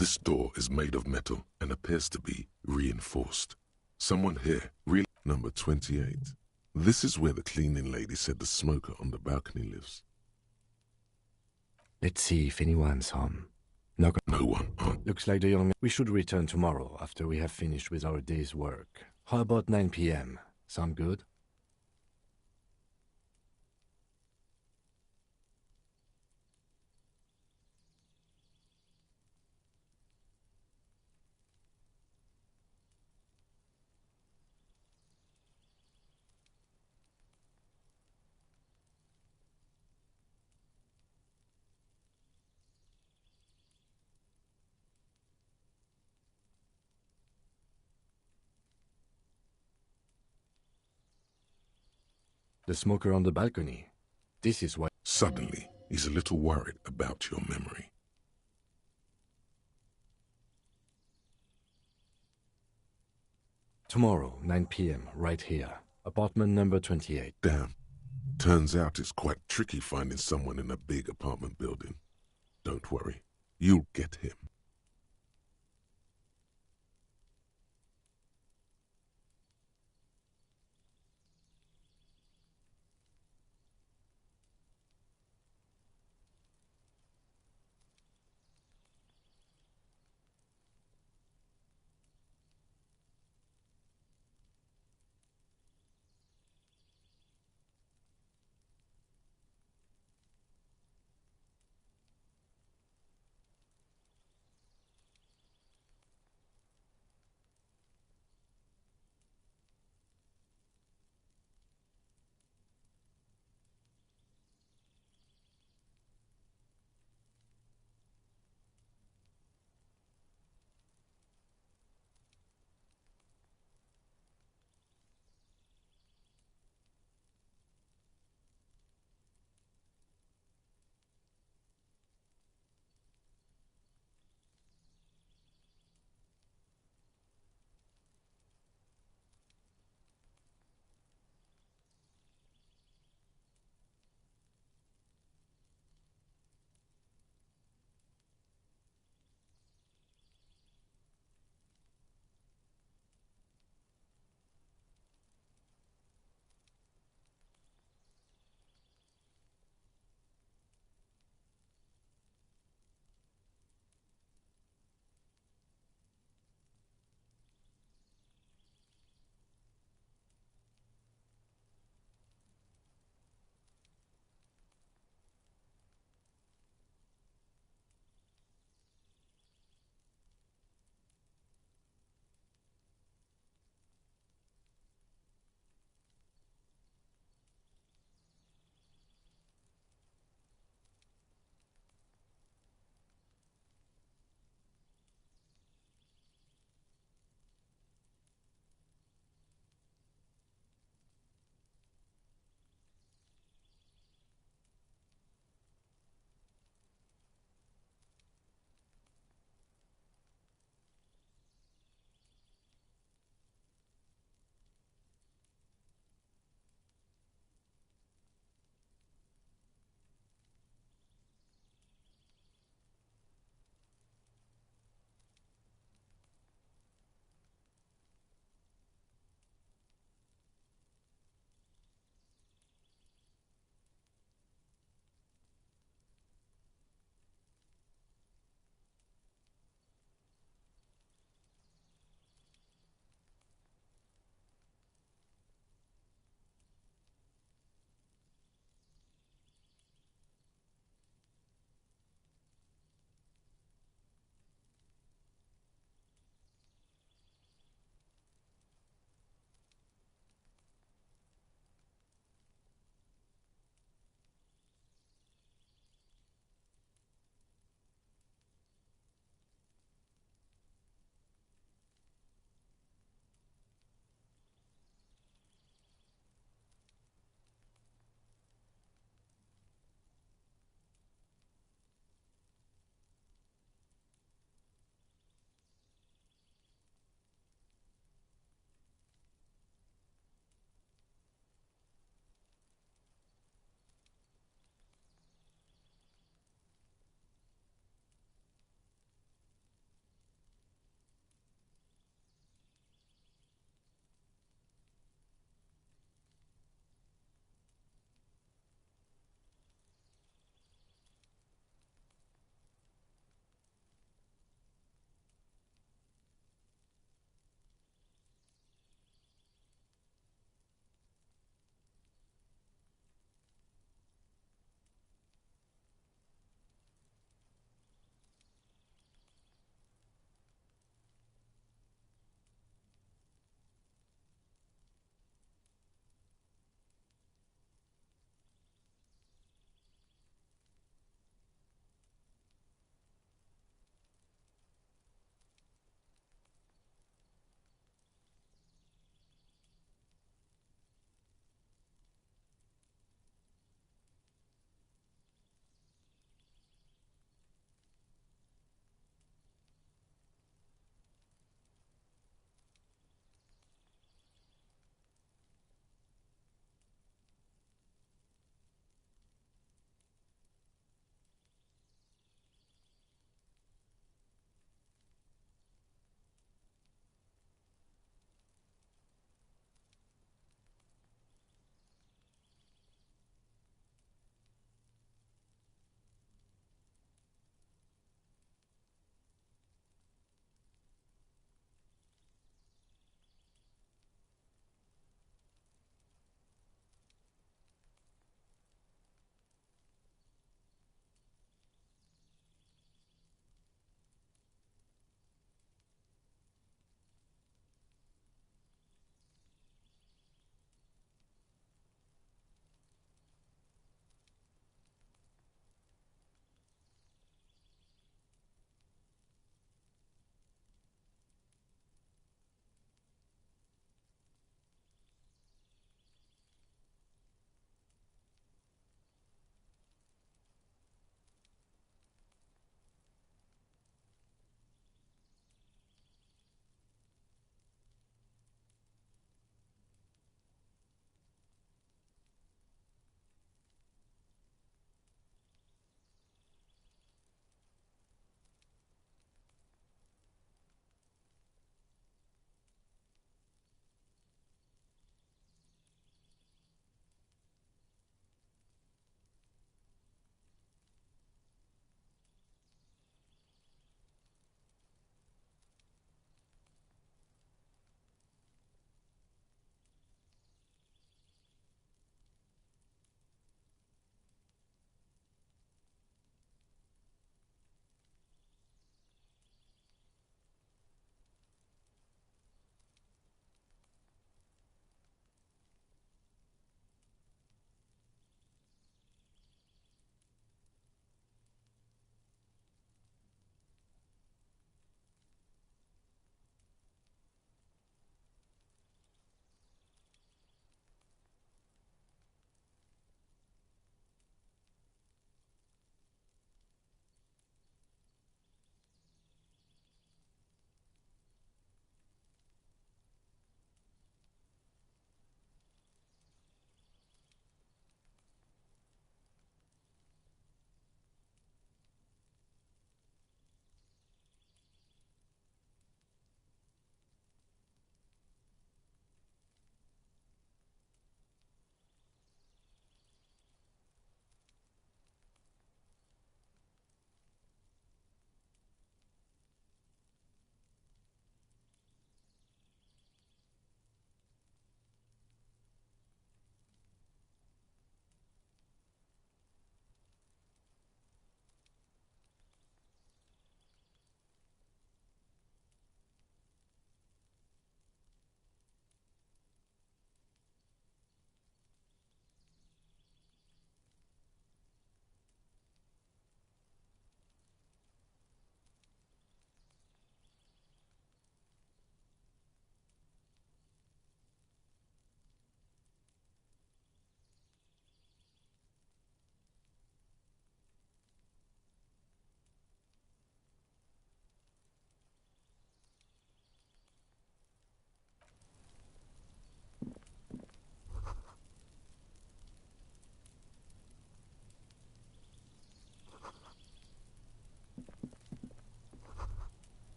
This door is made of metal and appears to be reinforced. Someone here really... Number 28. This is where the cleaning lady said the smoker on the balcony lives. Let's see if anyone's home. No one. Looks like the young man. We should return tomorrow after we have finished with our day's work. How about 9 p.m.? Sound good? The smoker on the balcony. This is why... Suddenly, he's a little worried about your memory. Tomorrow, 9 p.m., right here. Apartment number 28. Damn. Turns out it's quite tricky finding someone in a big apartment building. Don't worry. You'll get him.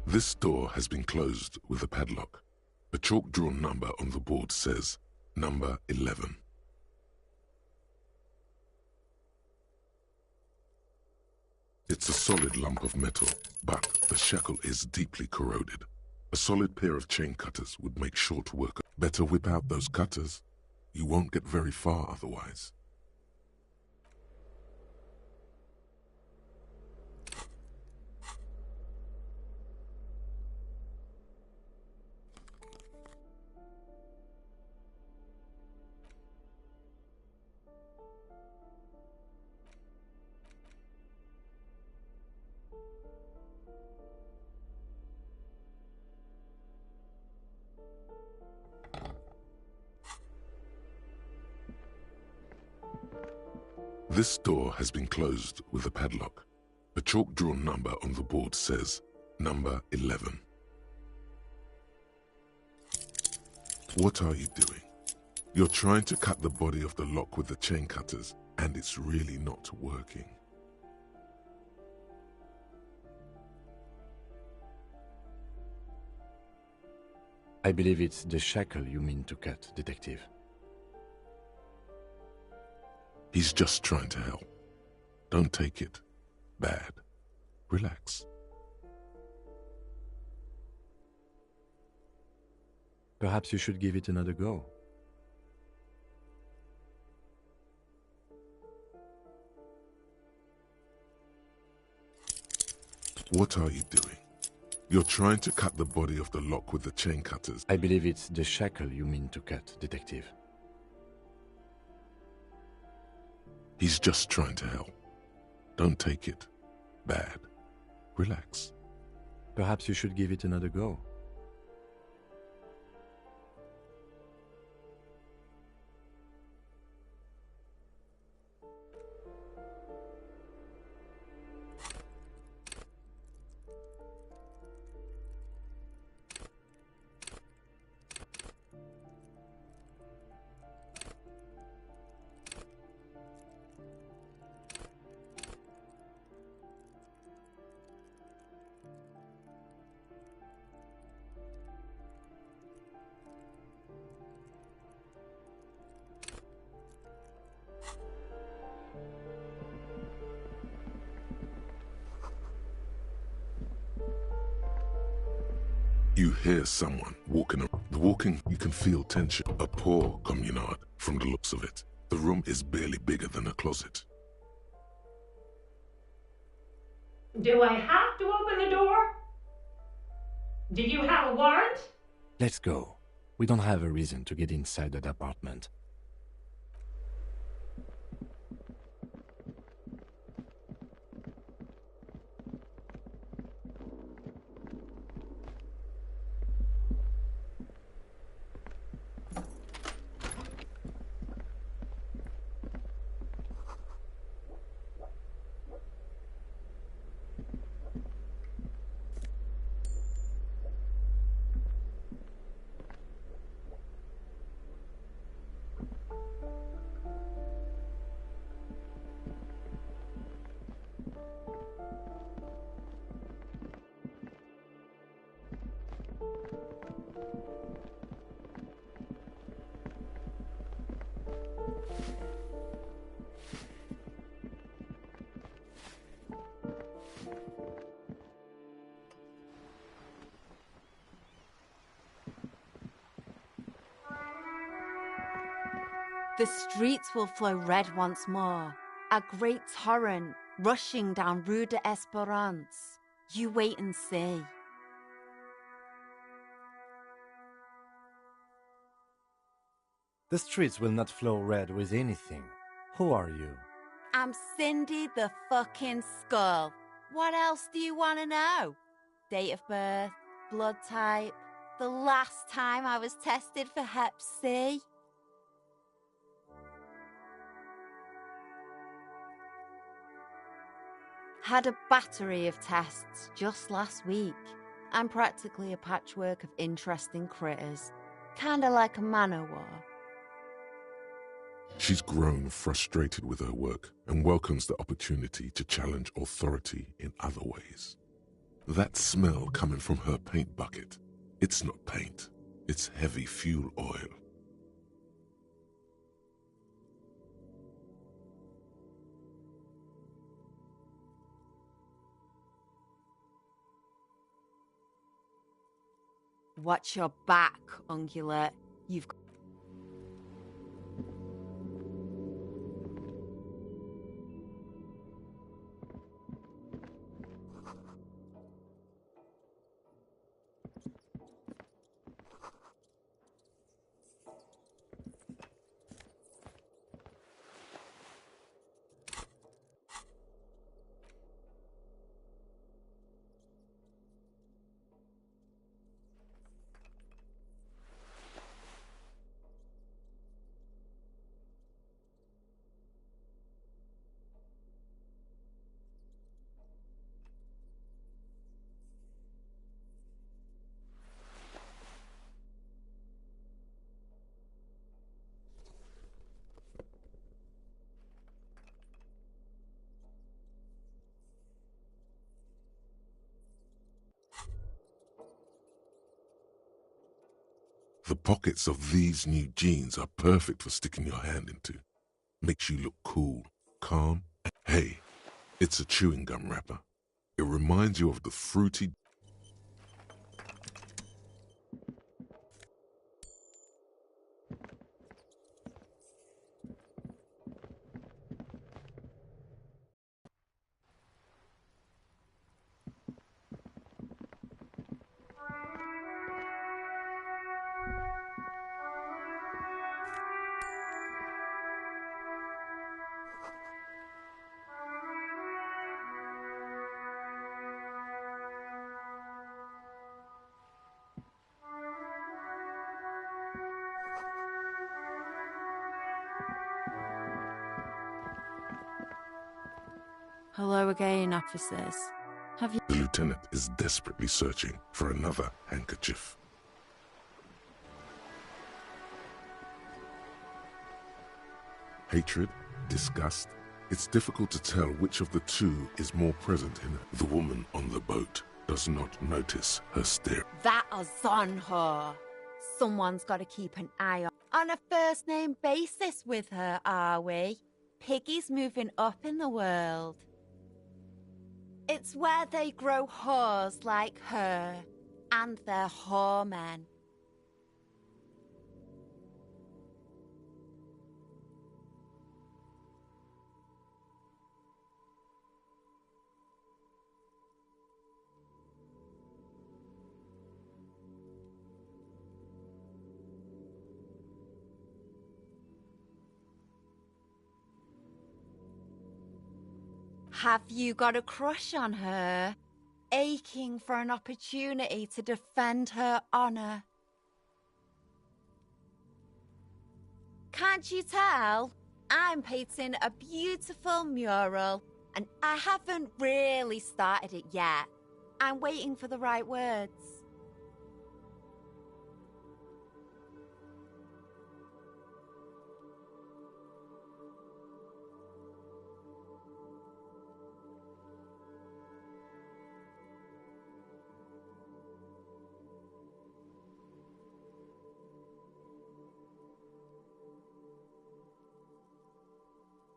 This door has been closed with a padlock. A chalk-drawn number on the board says number 11. It's a solid lump of metal, but the shackle is deeply corroded. A solid pair of chain cutters would make short work. Better whip out those cutters. You won't get very far otherwise. This door has been closed with a padlock. A chalk-drawn number on the board says number 11. What are you doing? You're trying to cut the body of the lock with the chain cutters, and it's really not working. I believe it's the shackle you mean to cut, Detective. He's just trying to help. Don't take it bad. Relax. Perhaps you should give it another go. What are you doing? You're trying to cut the body of the lock with the chain cutters. I believe it's the shackle you mean to cut, Detective. He's just trying to help. Don't take it bad. Relax. Perhaps you should give it another go. You hear someone walking around. The walking, you can feel tension. A poor communard, from the looks of it. The room is barely bigger than a closet. Do I have to open the door? Do you have a warrant? Let's go. We don't have a reason to get inside that apartment. The streets will flow red once more, a great torrent rushing down Rue de Espérance. You wait and see. The streets will not flow red with anything. Who are you? I'm Cindy the fucking Skull. What else do you want to know? Date of birth, blood type, the last time I was tested for Hep C. Had a battery of tests just last week. I'm practically a patchwork of interesting critters. Kinda like a man-o'-war. She's grown frustrated with her work and welcomes the opportunity to challenge authority in other ways. That smell coming from her paint bucket, it's not paint, it's heavy fuel oil. Watch your back, ungulate. You've got... The pockets of these new jeans are perfect for sticking your hand into. Makes you look cool, calm. Hey, it's a chewing gum wrapper. It reminds you of the fruity... Hello again, officers. Have you... The lieutenant is desperately searching for another handkerchief. Hatred, disgust. It's difficult to tell which of the two is more present in her. The woman on the boat does not notice her stare. That is on her. Someone's got to keep an eye on a first-name basis with her, are we? Piggy's moving up in the world. It's where they grow whores like her, and they're whoremen. Have you got a crush on her? Aching for an opportunity to defend her honor? Can't you tell? I'm painting a beautiful mural, and I haven't really started it yet. I'm waiting for the right words.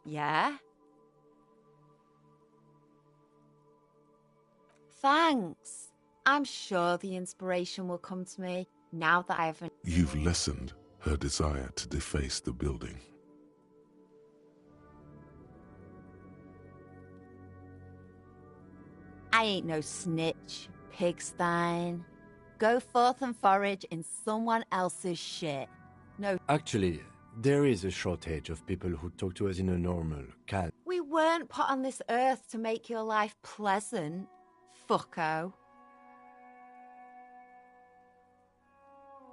Yeah? Thanks. I'm sure the inspiration will come to me now that I haven't... You've lessened her desire to deface the building. I ain't no snitch, pigstein. Go forth and forage in someone else's shit. No... Actually, there is a shortage of people who talk to us in a normal, calm... We weren't put on this earth to make your life pleasant, fucko.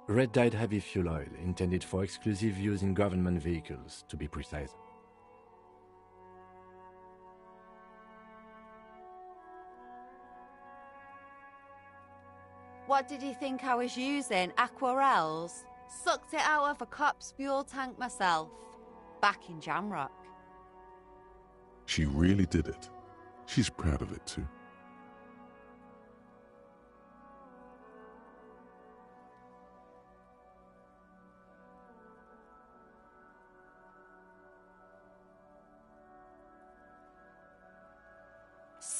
Red-dyed heavy fuel oil, intended for exclusive use in government vehicles, to be precise. What did you think I was using? Aquarels? Sucked it out of a cop's fuel tank myself. Back in Jamrock. She really did it. She's proud of it too.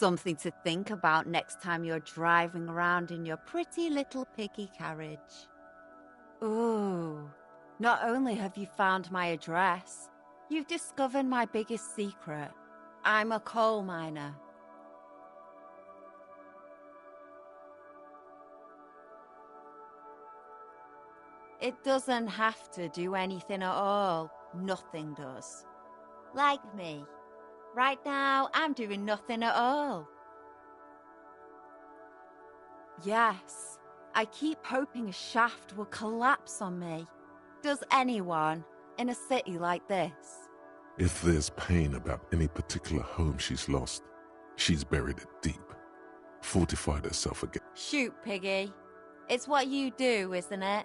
Something to think about next time you're driving around in your pretty little piggy carriage. Ooh, not only have you found my address, you've discovered my biggest secret. I'm a coal miner. It doesn't have to do anything at all. Nothing does. Like me. Right now, I'm doing nothing at all. Yes, I keep hoping a shaft will collapse on me. Does anyone in a city like this? If there's pain about any particular home she's lost, she's buried it deep, fortified herself again. Shoot, Piggy. It's what you do, isn't it?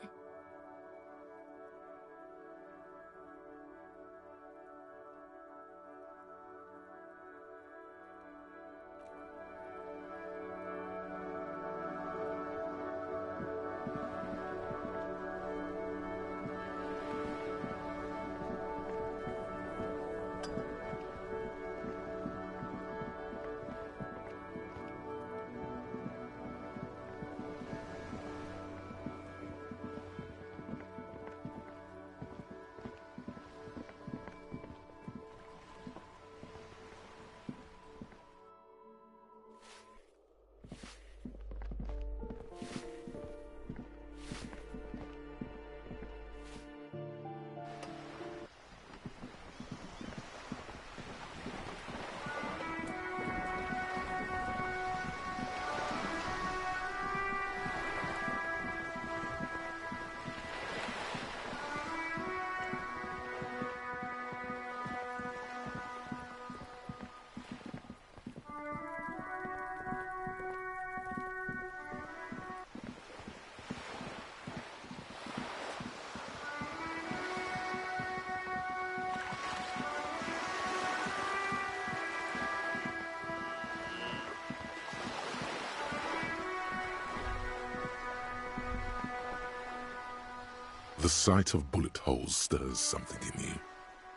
The sight of bullet holes stirs something in you,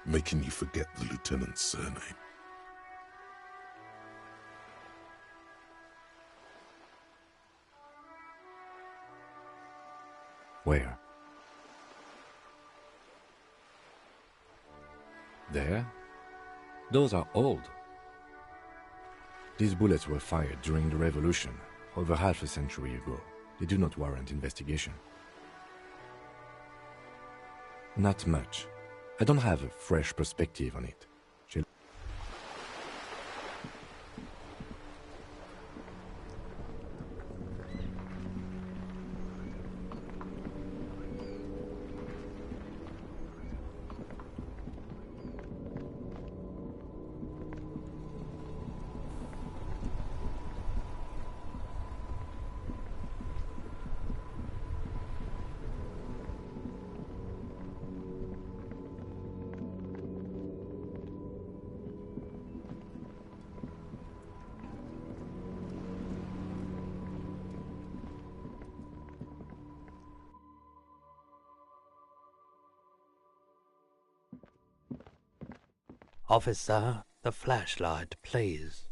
making you forget the lieutenant's surname. Where? There? Those are old. These bullets were fired during the Revolution, over half a century ago. They do not warrant investigation. Not much. I don't have a fresh perspective on it. Officer, the flashlight, please.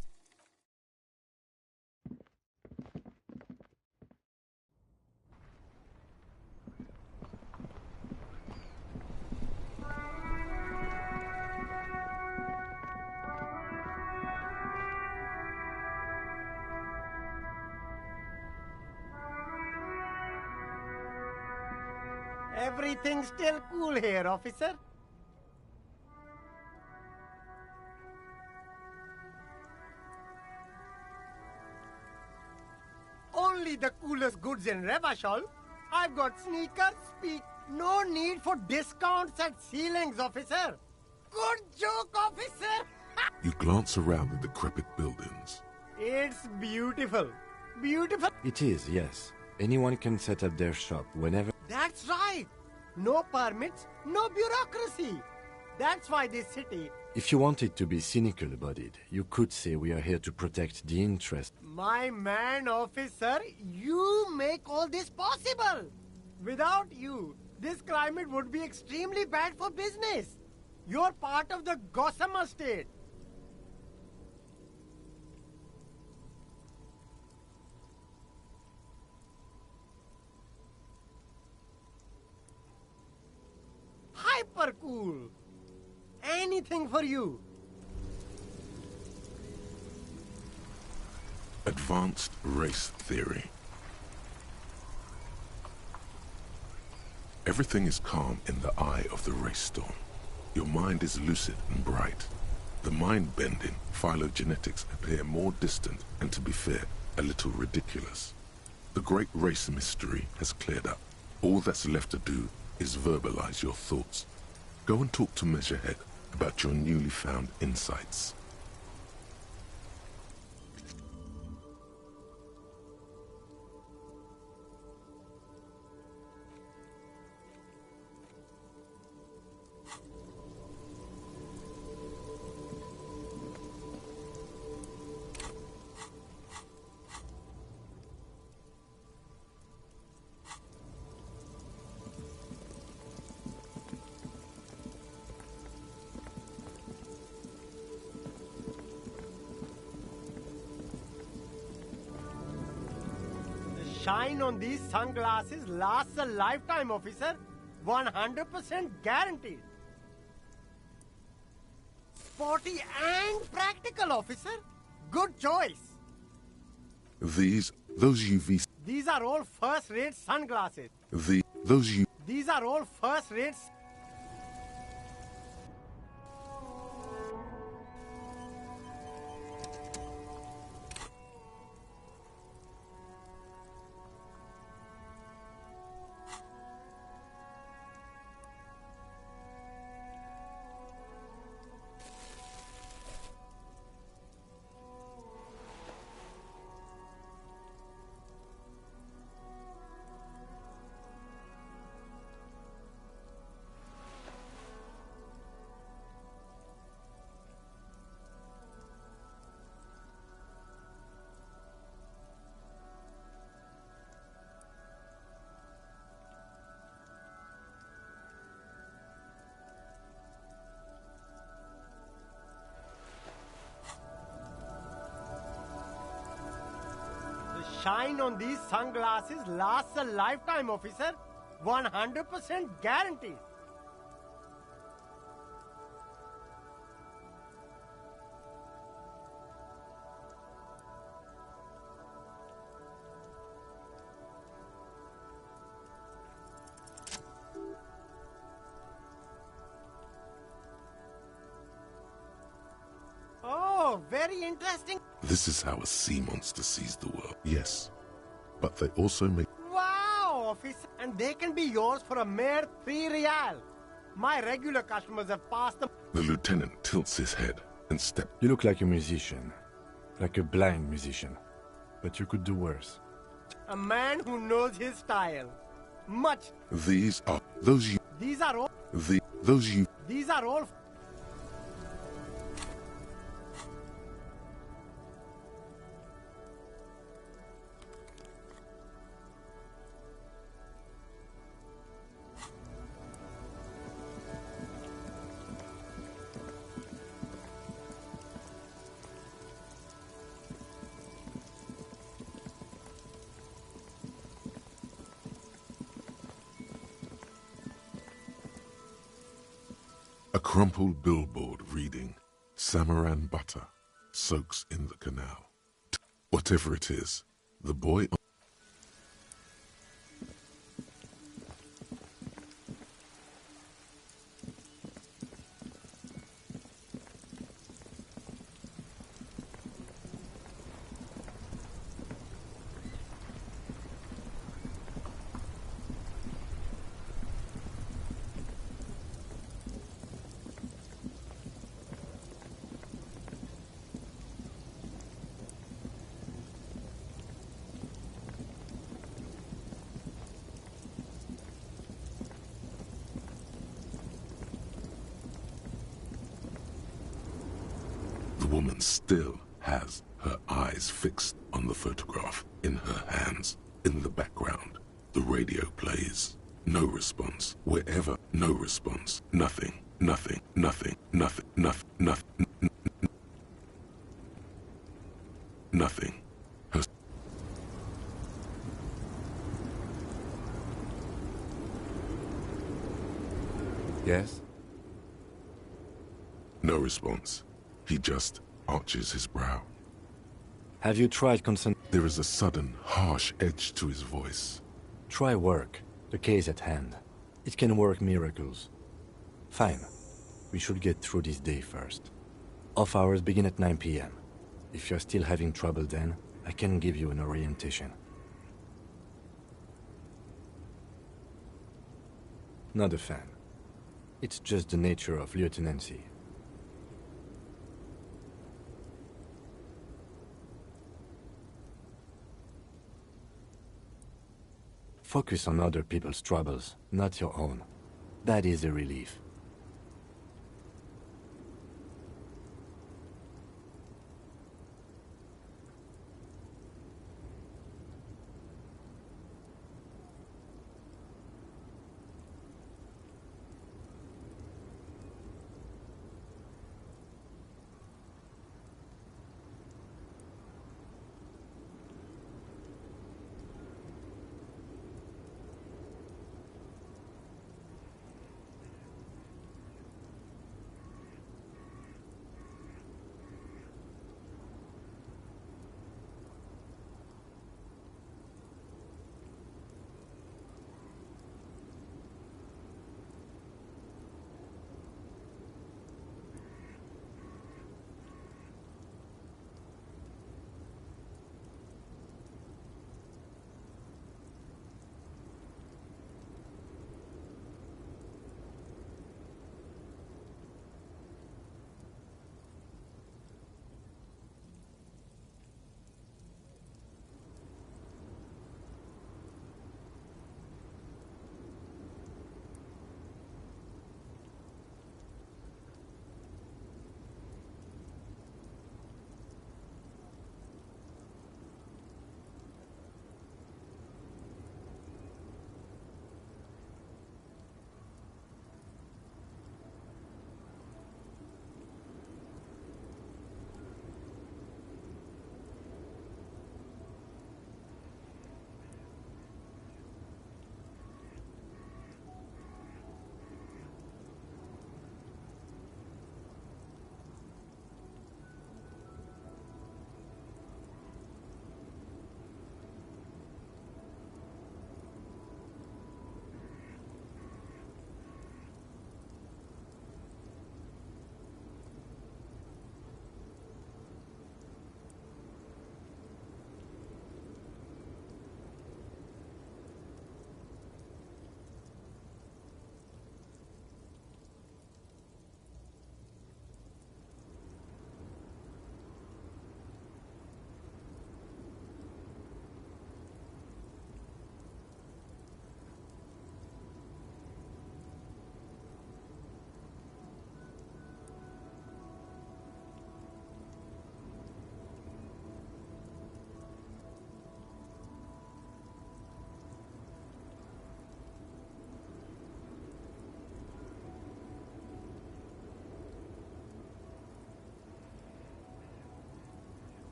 Everything's still cool here, officer. Only the coolest goods in Revachol. I've got sneakers, speak. No need for discounts at ceilings, officer. Good joke, officer. You glance around the decrepit buildings. It's beautiful. Beautiful. It is, yes. Anyone can set up their shop whenever... That's right. No permits, no bureaucracy. That's why this city... If you wanted to be cynical about it, you could say we are here to protect the interest. My man, officer, you make all this possible. Without you, this climate would be extremely bad for business. You're part of the Gossamer state. cool. Anything for you. Advanced race theory. Everything is calm in the eye of the race storm. Your mind is lucid and bright. The mind-bending phylogenetics appear more distant and, to be fair, a little ridiculous. The great race mystery has cleared up. All that's left to do is verbalize your thoughts. Go and talk to Measurehead about your newly found insights. Shine on these sunglasses lasts a lifetime, officer. 100% guaranteed. Sporty and practical, officer. Good choice. Those UV... These are all first-rate sunglasses. These are all first-rate... Shine on these sunglasses lasts a lifetime, officer. 100% guaranteed. Oh, very interesting. This is how a sea monster sees the world. Yes, but they also make... Wow, officer. And they can be yours for a mere 3 real. My regular customers have passed them. The lieutenant tilts his head and steps... You look like a musician. Like a blind musician. But you could do worse. A man who knows his style. Much. These are... Those you... These are all... Those you... These are all... A crumpled billboard reading, Samaran butter soaks in the canal. Whatever it is, the boy... The woman still has her eyes fixed on the photograph in her hands. In the background, the radio plays. No response. Wherever, no response. Nothing, nothing, nothing, nothing, nothing, nothing, nothing. Her... Yes? No response. He just arches his brow. Have you tried There is a sudden, harsh edge to his voice. Try work. The case at hand. It can work miracles. Fine. We should get through this day first. Off hours begin at 9 p.m. If you're still having trouble then, I can give you an orientation. Not a fan. It's just the nature of lieutenancy. Focus on other people's troubles, not your own. That is a relief.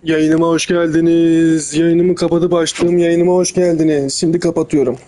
Yayınıma hoş geldiniz. Yayınımı kapatıp açtığım yayınıma hoş geldiniz. Şimdi kapatıyorum.